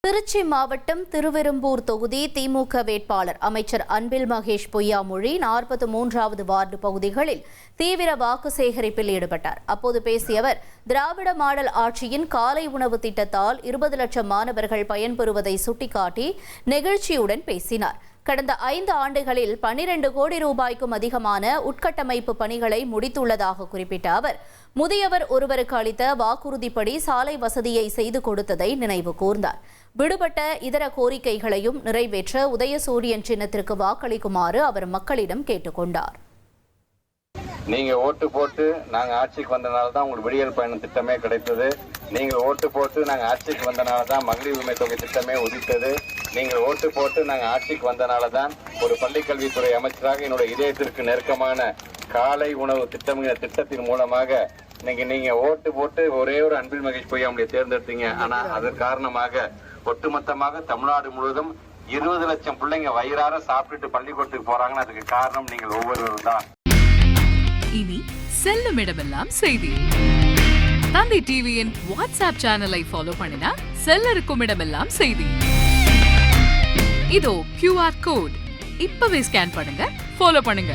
திருச்சி மாவட்டம் திருவெரும்பூர் தொகுதி திமுக வேட்பாளர் அமைச்சர் அன்பில் மகேஷ் பொய்யாமொழி 43வது வார்டு பகுதிகளில் தீவிர வாக்கு சேகரிப்பில் ஈடுபட்டார். அப்போது பேசிய அவர், திராவிட மாடல் ஆட்சியின் காலை உணவு திட்டத்தால் 20 லட்சம் மாணவர்கள் பயன்பெறுவதை சுட்டிக்காட்டி நெகிழ்ச்சியுடன் பேசினார். கடந்த 5 ஆண்டுகளில் 12 கோடி ரூபாய்க்கும் அதிகமான உட்கட்டமைப்பு பணிகளை முடித்துள்ளதாக குறிப்பிட்ட அவர், முதியவர் ஒருவருக்கு அளித்த வாக்குறுதிப்படி சாலை வசதியை செய்து கொடுத்ததை நினைவு கூர்ந்தார். விடுபட்ட இதர கோரிக்கைகளையும் நிறைவேற்ற உதயசூரியன் சின்னத்திற்கு வாக்களிக்குமாறு அவர் மக்களிடம் கேட்டுக்கொண்டார். நீங்க ஓட்டு போட்டு நாங்க ஆட்சிக்கு வந்தனால தான் உங்களுக்கு விடியல் பயணம் திட்டமே கிடைத்தது. நீங்கள் ஓட்டு போட்டு நாங்க ஆட்சிக்கு வந்தனால தான் மகளிர் உரிமை தொகை திட்டமே உதித்தது. நீங்கள் ஓட்டு போட்டு நாங்க ஆட்சிக்கு வந்தனால தான் ஒரு பள்ளிக்கல்வித்துறை அமைச்சராக என்னுடைய இதயத்திற்கு நெருக்கமான காலை உணவு திட்டத்தின் மூலமாக நீங்க ஓட்டு போட்டு ஒரே ஒரு அன்பில் மகேஷ் பொய்யாமொழியை தேர்ந்தெடுத்தீங்க. ஆனா அதன் காரணமாக ஒட்டுமொத்தமாக தமிழ்நாடு முழுவதும் 20 லட்சம் பிள்ளைங்க வயிறார சாப்பிட்டுட்டு பள்ளிக்கூடத்துக்கு போறாங்கன்னா அதுக்கு காரணம் நீங்கள் ஒவ்வொருவரும் தான். இனி செல்லும் இடமெல்லாம் செய்தி. தந்தை டிவியின் வாட்ஸ்அப் சேனலை ஃபாலோ பண்ணினா செல்ல இருக்கும் இடமெல்லாம் செய்தி. இதோ QR கோட் இப்பவே ஸ்கேன் பண்ணுங்க, ஃபாலோ பண்ணுங்க.